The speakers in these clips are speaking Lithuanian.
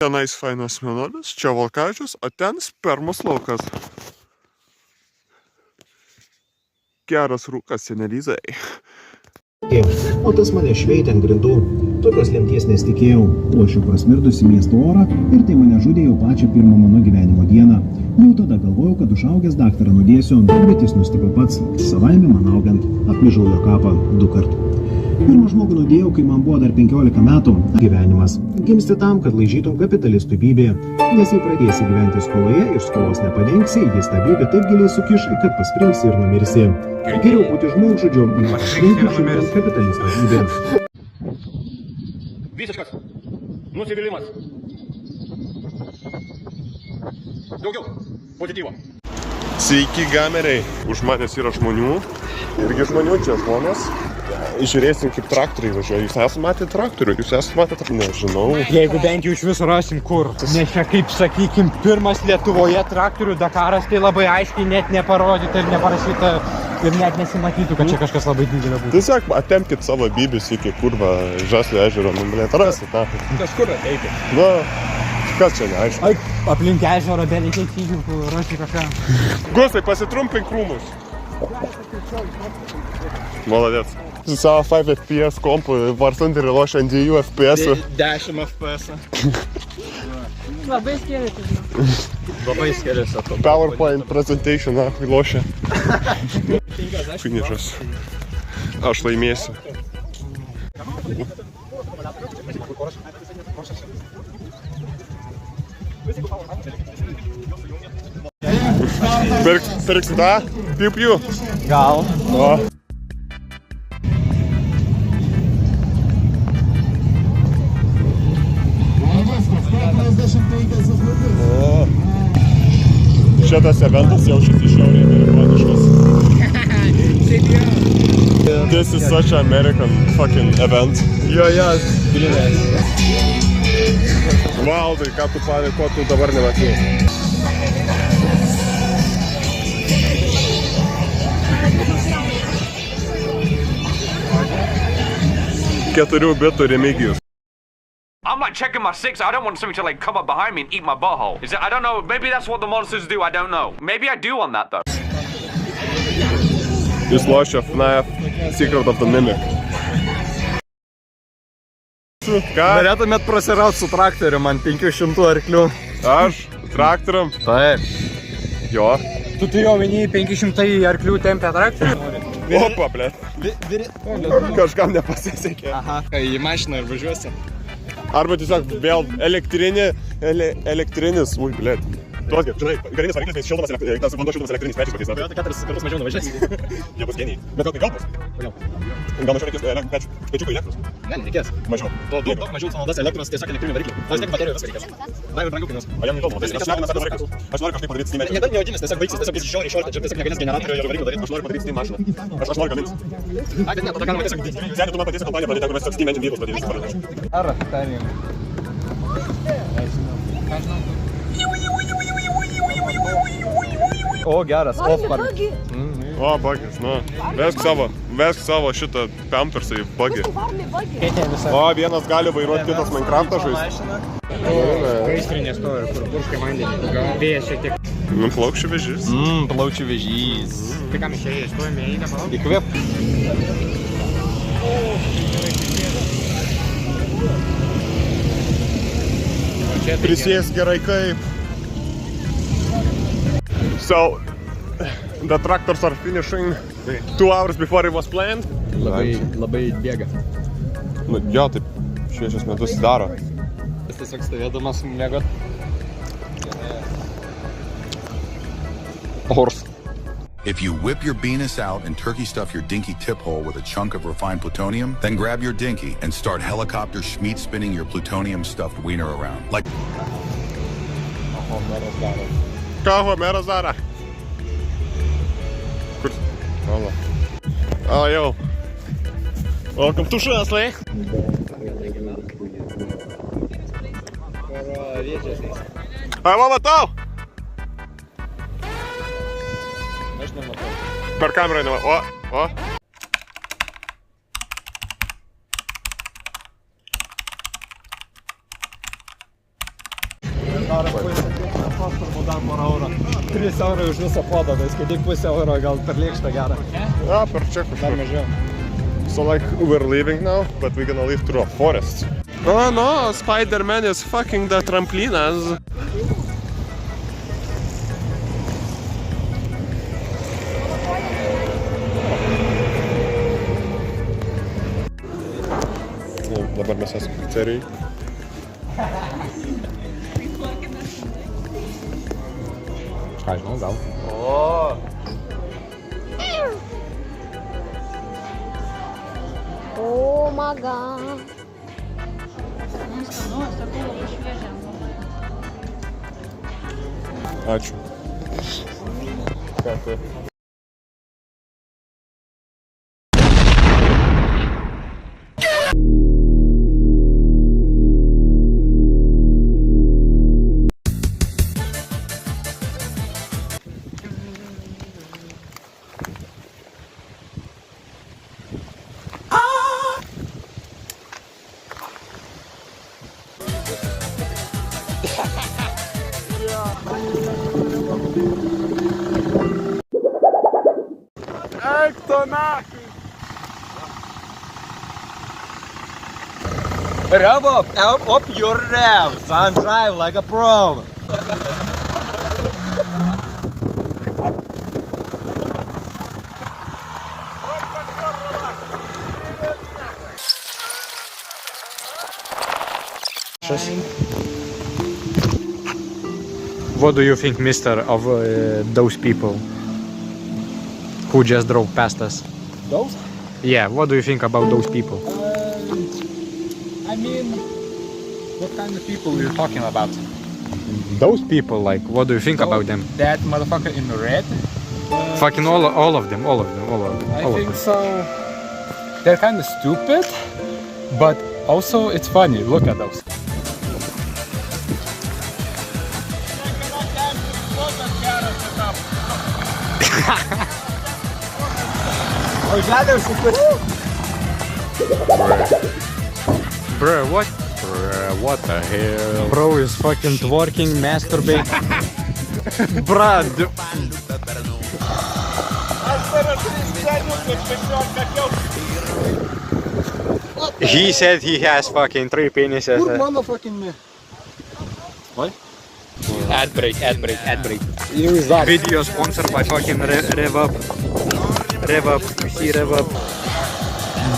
Tenais fainas mėnulis, čia Valkavičius, o ten spermos laukas. Geras rūkas, senelizai. O tas mane šveitė ant grindų. Tokios lemties nesitikėjau. Uošiu prasmirdusi miesto orą ir tai mane žudė jau pačią pirmą mano gyvenimo dieną. Jau tada galvojau, kad užaugęs daktarą nudėsiu, bet jis nustiko pats. Savaime man augant apmižau jo kapą 2 kartus. Pirmą žmogų nudėjau, kai man buvo dar 15 metų. Gyvenimas. Gimsti tam, kad laižytum kapitalistų bybė. Nes jei pradėsi gyventi skoloje ir skolos nepadengsi, jis tą bybę taip giliai sukiš, kad paspringsi ir numirsi. Geriau būti žmogžudžiu, nei pasirinkti šiandien kapitalisto bybę. Visiškas nusivylimas. Daugiau pozityvo. Sveiki, gameriai. Už manęs yra žmonių. Irgi žmonių, čia žmonės. Žiūrėsim, kaip traktoriai važiuoja. Jūs esate matę traktorių? Nežinau. Jeigu bent jau iš viso rasim kur. Nes čia, kaip sakykim, pirmas Lietuvoje traktorių Dakaras, tai labai aiškiai net neparodyta ir neparašyta ir net nesimatytų, kad čia kažkas labai didelio būtų. Tiesiog atempkit savo bybis iki kurva Žaslio ežero, numulėt rasit, na. Kažkur ateiti. Na, kas čia neaišku? Ai, aplink ežero bereikia kyžių rasti kažką. Gustai, pasitrumpink krūmus. Молодец. Su savo 5 FPS kompu varstant ir lošia ant 2 FPS. 10 FPS. Labai skiriasi. Labai skiriasi. PowerPoint presentation, lošia. Finišas. Aš laimėsiu. Pirksi tą? Piu-piu. Gal. O. O. Šitas eventas jaučiasi šiauriai amerikoniškas. This is such an American fucking event. Jo, bilinės. Valdai, ką tu padarė, ko tu dabar nematėjai? Keturių bitų Remigijus. I'm like checking my 6. I don't want something to like come up behind me and eat my butthole. Is it? I don't know. Maybe that's what the monsters do. I don't know. Maybe I do on that though. Jūs lošia FNAF Secret of the Mimic. Ką? Norėtumėt prasiraut su traktoriu, man 500 arklių. Aš? Traktoriam? Taip. Jo. Tu jau minėjai 500 arklių tempę traktorių? Opa, blėt. Kažkam nepasisekė. Aha, kai į mašiną ir važiuosi. Arba tiesiog vėl elektrinis, blėt. Tuos, žinai, garinis variklis, nes šildomas, tas vanduo šildomas elektriniais pečiais kokiais. Tai 4 kartus mažiau nuvažiasi. Jie bus geniai. Bet gal bus? Gal mažiau reikės pečiukų elektros? Ne, nereikės. Mažiau. Daug mažiau sunaudos elektros tiesiog elektrinių variklių. Tas tiek baterijų viską reikės. Dar ir brangiau kainuos. O jam neįdomu, tai šnekame apie variklius. Aš noriu kažkaip padaryti steam engine. Niekada neaudinis, tiesiog baigsis, tiesiog bus žiauriai šorta, čia tiesiog negalės generatorių ir variklių daryti. Aš noriu padaryti steam mašiną. Aš noriu gaminti. Ai, bet ne, tada galima tiesiog Seniai, tu man padėsi kompaniją pradėti, kur mes tiesiog steam engine vyrus pradėsim. Ar, perėjom. O, geras, off-park. O, bagis, nu. Vesk savo šitą pampersą į bagį. O, vienas gali vairuoti, kitas Minecraftą žaisti. Gaisrinė stovi, kur purškai vandenį. Vėjas šiek tiek. Nu, plaučių vežys. Plaučių vežys. Tai kam išėjai, stojame, eina palauk. Įkvėp. Prisės gerai kaip. So, the tractors are finishing 2 hours before it was planned. Labai bėga. Nu, jo, taip šviežias metus daro. Jis tiesiog stovėdamas mėgot. Horse. If you whip your penis out and turkey stuff your dinky tip hole with a chunk of refined plutonium, then grab your dinky and start helicopter schmeat spinning your plutonium-stuffed wiener around. Like... Ką Homeras daro? Kur? Hala. O, jau. Welcome to Žaslai. Ai, va, matau! Aš nematau. Per kamerą nematau. O. Ar dar porą eurų. 3 eurai už visą podą, tai skaityk pusę euro, gal per lėkštą gerą. Yeah, per čia Dar kažkur. mažiau. So like, we're leaving now, but we're gonna leave through a forest. Oh no, Spider-Man is fucking the tramplinas. Dabar mes esame pizzerijai. Ką žinau, gal. Oh my god. Ačiū. Ką tu? Rev up your revs and drive like a pro. What do you think, mister, of those people who just drove past us? Those? Yeah, what do you think about those people? I mean, what kind of people you're talking about? Those people, like, what do you think about them? That motherfucker in red? Fucking all of them. I think so. They're kind of stupid, but also it's funny. Look at those. Bro, what? Bro, what the hell? Bro is fucking twerking, masturbate. Brad. He said he has fucking 3 penises. What? Ad break. Video sponsored by fucking Rev Up. You see Rev Up?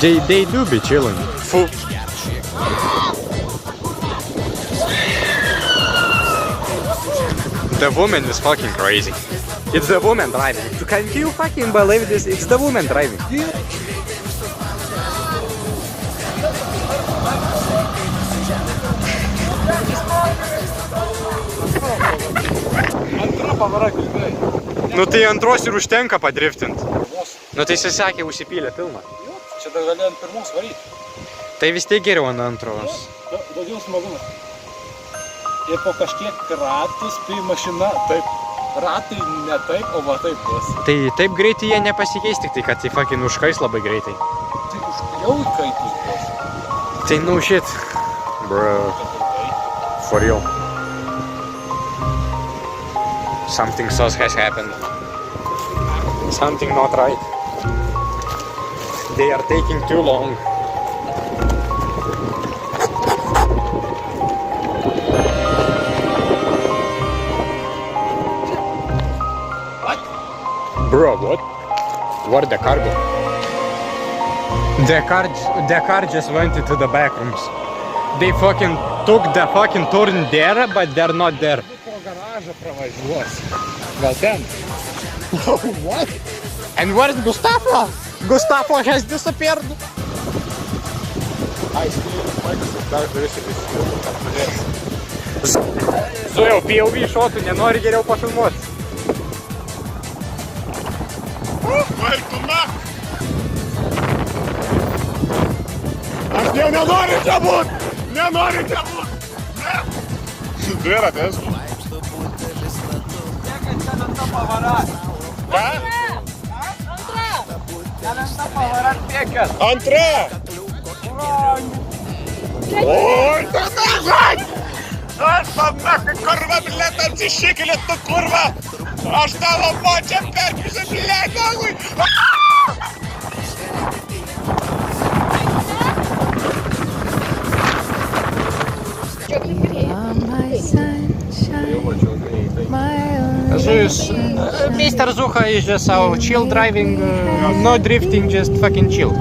They do be chilling. The woman is fucking crazy. It's the woman driving. Can you fucking believe this? It's the woman driving. Nu tai antros ir užtenka padriftint. Nu tai jis sakė, užsipylė pilną. Čia dar gali ant pirmos varyti. Tai vis tiek geriau ant antros. Daugiau smagumas. Ir po kažkiek ratus, tai mašina taip. Ratai ne taip, o va taip bus. Tai taip greitai jie nepasikeis, tik tai kad tai fucking užkais labai greitai. Tai jau įkaitus bus. Tai no shit. Bro. For real. Something sus has happened. Something not right. They are taking too long. What? Bro, what? Where the car go? The car just went into the back rooms. They fucking took the fucking turn there, but they're not there. Po garažą pravažiuos. Gal ten? What? And where's Gustavo? Gustavo has disappeared. Zuėjau, POV šotų, nenori geriau pafilmuoti. Aš jau nenoriu čia būt! Nenoriu čia būt! Dviratės. Ką? Antra! Oi, ta nažai! Aš tam nahai, kurva, blėt, atsišykėlė, tu kurva! Aš tavo močią perpisiu, blėt, nahai! Mr. Zuha is just our chill driving, no drifting, just fucking chill.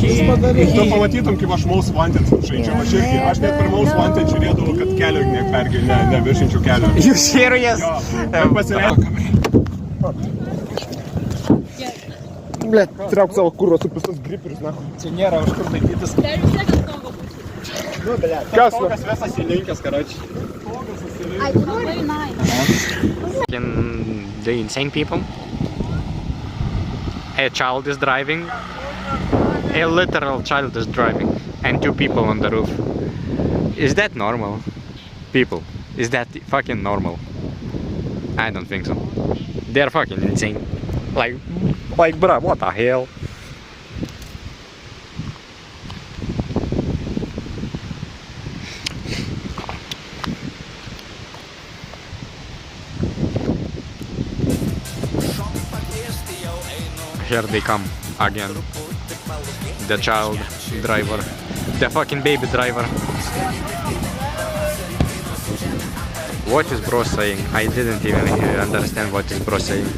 Tu pamatytum, kaip aš Most Wanted žaidžiu. Aš net per Most Wanted žiūrėdavau, kad kelio neviršinčiau kelio. You serious? Blet, trauk savo kurvą su pistos griperius, nahai. Čia nėra už kur laikytis. Kas? Visas įlinkęs, karoči. The insane people. A child is driving. A literal child is driving. And 2 people on the roof. Is that normal? People, is that fucking normal? I don't think so. They're fucking insane. Like, bruh, what the hell? Here they come again. The child driver. The fucking baby driver. What is bro saying? I didn't even understand what is bro saying.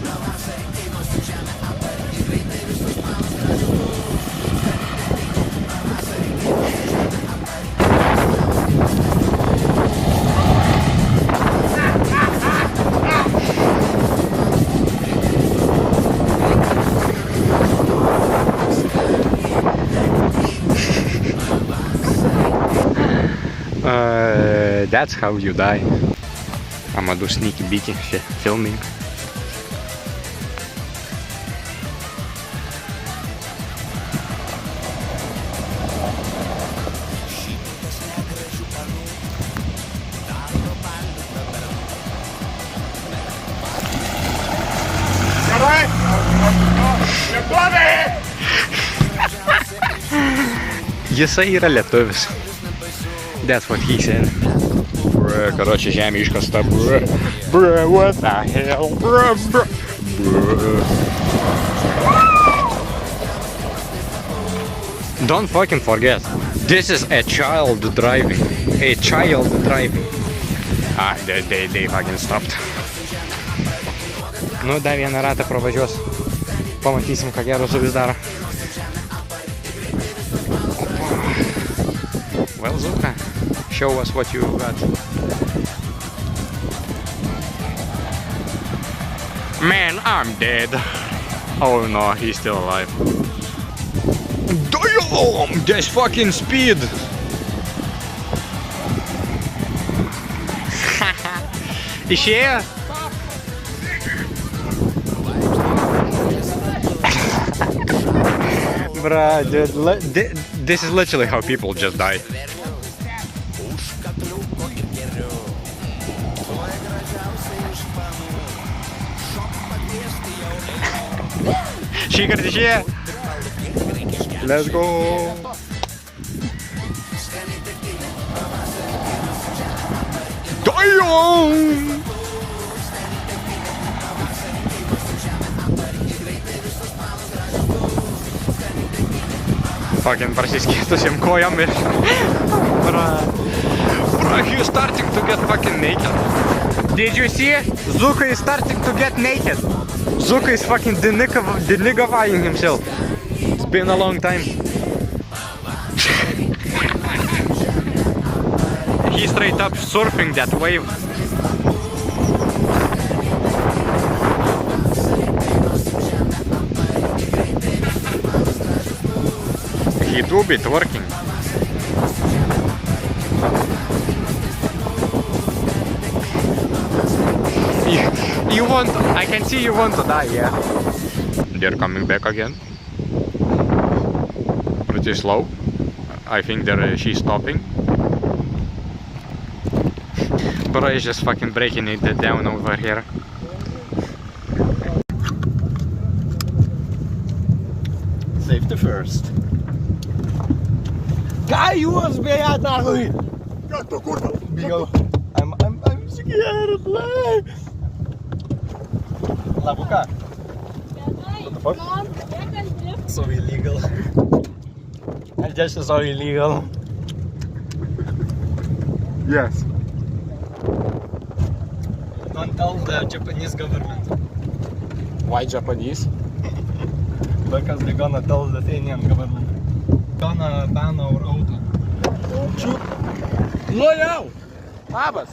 That's how you die. I'm gonna do sneaky beaky filming. Jisai yra lietuvis. That's what he said. Bruh, karoči, žemė iškasta, bruh, what the hell, bruh. Don't fucking forget, this is a child driving. Ah, they fucking stopped. Nu, dar vieną ratą pravažiuos. Pamatysim, ką gero žuvis daro. Well, Zuka, show us what you got. Man, I'm dead. Oh no, he's still alive. Damn, that's fucking speed. Išėjo? Bruh, dude, this is literally how people just die. Šįkart išėjo. Let's go. Damn! Fucking prasiskėtusiam kojom ir... Bruh, he's starting to get fucking naked. Did you see? Zuka is starting to get naked. Zuka is fucking denigifying himself. It's been a long time. He's straight up surfing that wave. He do be twerking. You want, I can see you want to die, yeah. They're coming back again. Pretty slow. I think she's stopping. Bro is just fucking breaking it down over here. Safety first. Ką jūs bėjat, nahui? Ką tu kurva? Bijau. Labuka. So illegal. And just so illegal. Yes. Don't tell the Japanese government. Why Japanese? Because they're gonna tell the Indian government. Gonna ban our auto. Loyal! Labas!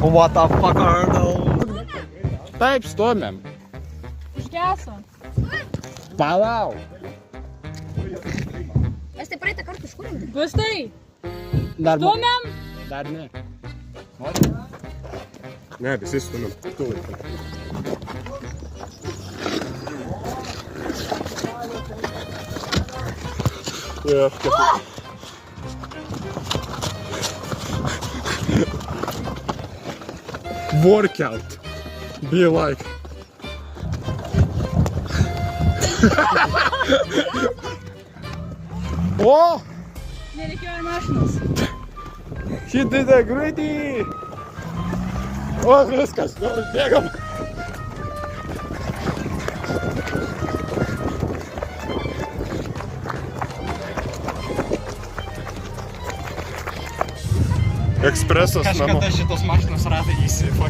What the fuck are those? Taip, stumėm. Išgeso. Palau. Mes tai praeitą kartą iš kur? Bus tai. Dar Stumėm. Dar ne. Ne, visi stumėm. Tu laikai. Workout. Be like. O! Nereikėjo mašinos. She did a greaty! O, viskas, bėgam. Ekspresas namo. Kažkada šitos mašinos ratai įsiviniuos.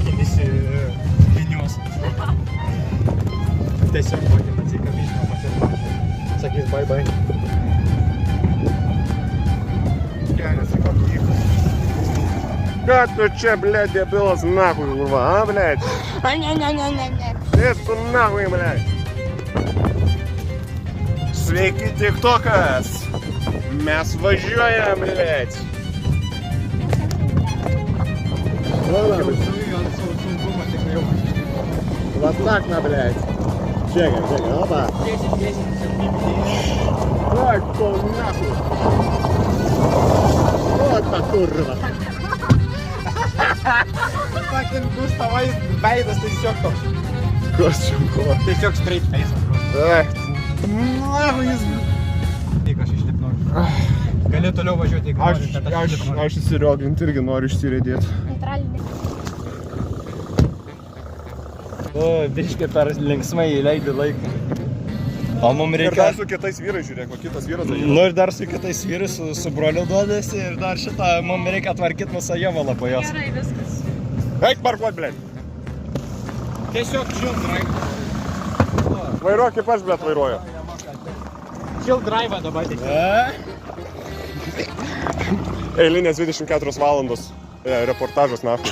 Tiesiog fucking atsikabys nuo pačios mašinos. Sakys bye bye. Ką tu čia, blėt, debilas, nahui, urva, a, blėt? Ne. Tu nahui, blėt. Sveiki, tiktokas. Mes važiuojam, blėt. Вот так на, блядь. Чекай, опа. Ой, пол нахуй. Вот так, курва. Fucking Gustavai veidas tiesiog toks. Kas čia buvo? Tiesiog straight face. Ai, nahui jis. Tik aš išlipnau. Gali toliau važiuoti, jeigu nori, bet aš išlipnau. Aš įsirioginti irgi noriu išsirėdėti. O, biškai per linksmai įleidai laiką. O mums Ir reikia... dar su kitais vyrais, žiūrėk, o kitas vyras. Nu ir dar su kitais vyrais, su broliu duodasi ir dar šitą, mums reikia tvarkyti mūsų jėvalą po jos. Gerai, viskas. Eik parkuot, blėt. Tiesiog chill drive. Vairuok kaip aš, blėt, vairuoju. Chill drive dabar tik. Eilinės 24 valandos reportažas, naftai.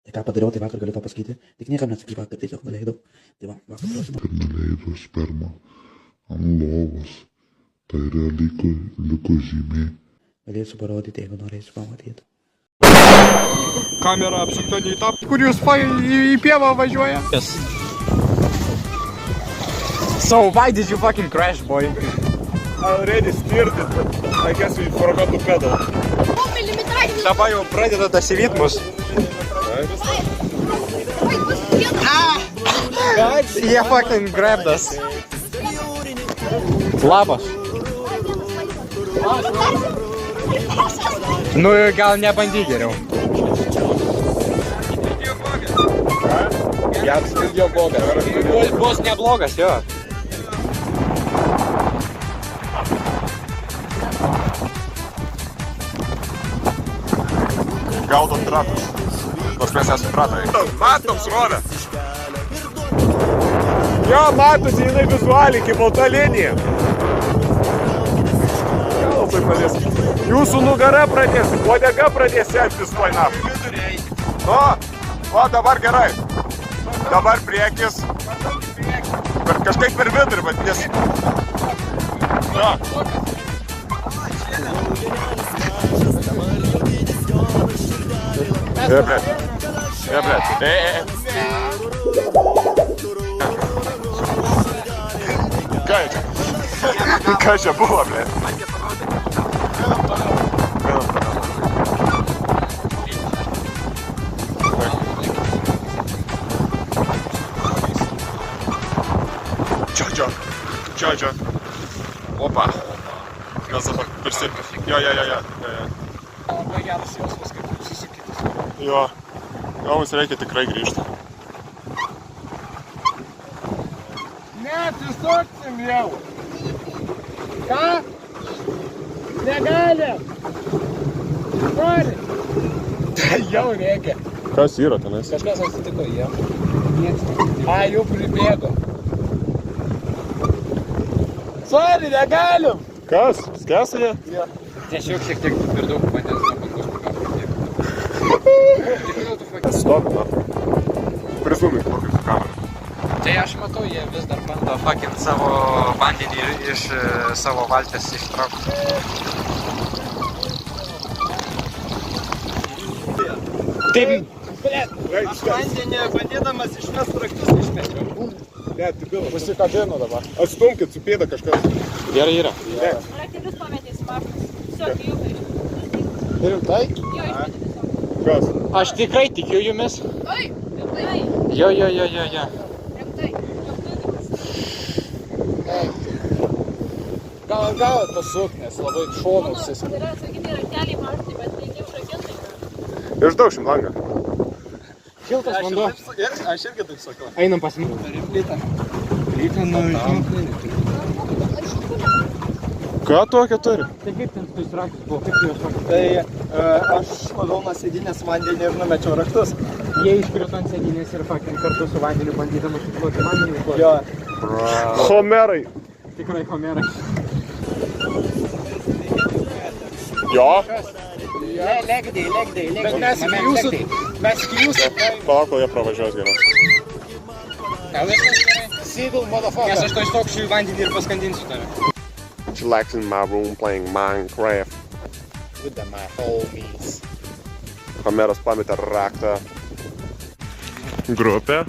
Tai ką padariau, tai vakar galiu to pasakyti. Tik niekam nesakyk vakar, tiesiog nuleidau. Tai va, vakar prašymą. Ir nuleidau spermą ant lovos. Tai yra liko žymė. Galėsiu parodyti, jeigu norėsiu pamatyti. Kamera apsukta ne į tą, kur jūs į pievą važiuoja. Yes. So why did you fucking crash, boy? I already steered it, but I guess we forgot to pedal. Dabar jau pradeda dasyvyt mus. Jie fucking grabbed us. Labas. Nu gal nebandyk geriau. Geras video blogas. Bus neblogas, jo. Gaudom tratus. Nors mes esame tratai. Matom srovę. Jo, matosi, jinai vizualiai kaip balta linija. Gal tai pradės. Jūsų nugara pradės, uodega pradės elgtis tuoj naftai. O, dabar gerai. Dabar priekis. Kažkaip per vidurį, bet nes... Jo. Blėt. Ką čia buvo, blėt? Čia. Opa. Mes dabar prisirpėm. Jo. Labai geras jausmas, kaip susikytis. Jo. Gal mums reikia tikrai grįžti. Neatsisuksim jau. Ką? Negalim. Nori. Jau reikia. Kas yra tenais? Kažkas atsitiko jiem. Jau pribėgo. Sorry, negalim. Kas? Skęsa jie? Jo. Tiesiog šiek tiek per daug vandens nuo bangos pagavo. Stop, na. Prisumink, kokius kamerą. Tai aš matau, jie vis dar bando fucking savo vandenį iš savo valties ištraukti. Taip. Aš vandenį bandydamas išmest raktus išmečiau. Pasikabino dabar. Atstumkit su pėda kažkas. Gerai yra. Raktelius pametės mašinus. Viso, kai jau paaiškinu. Rimtai? Jo, išmetė tiesiog. Kas? Aš tikrai tikiu jumis. Oi, rimtai. Jo. Rimtai. Gal pasuk, nes labai šonu užsisuk. Yra atsakyti rakteliai mašinai, bet reikia užrakinti. Išdaušim langą. Šiltas vanduo. Aš irgi taip sakau. Einam pas mane. Plytą. Plytą, Ką tokia turi? Tai kaip ten su raktus buvo? Kaip tu juos raktus? Tai aš pagal nuo sėdinės vandenį ir numečiau raktus. Jie iškrito ant sėdinės ir fucking kartu su vandeniu bandydamas išploti vandenį. Jo. Homerai. Tikrai homerai. Jo? Legdai. Bet mes iki jūsų. Palauk, kol jie pravažiuos geriau. Gal viskas gerai? Seagull, motherfucker. Nes aš to ištoksiu į vandenį ir paskandinsiu tave. Chillaxing in my room playing Minecraft. With my homies. Homeras pametė raktą. Grupė.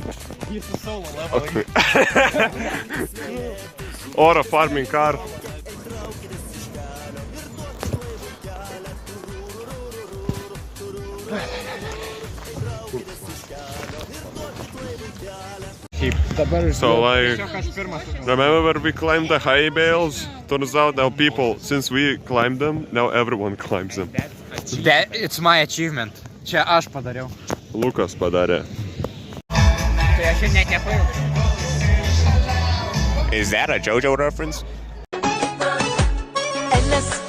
He's a solo level. Ora farming car. So like, remember where we climbed the high bales? Turns out now people, since we climbed them, now everyone climbs them. It's my achievement. Čia aš padariau. Lukas padarė. Tai aš ir nekepu. Is that a JoJo reference? Endless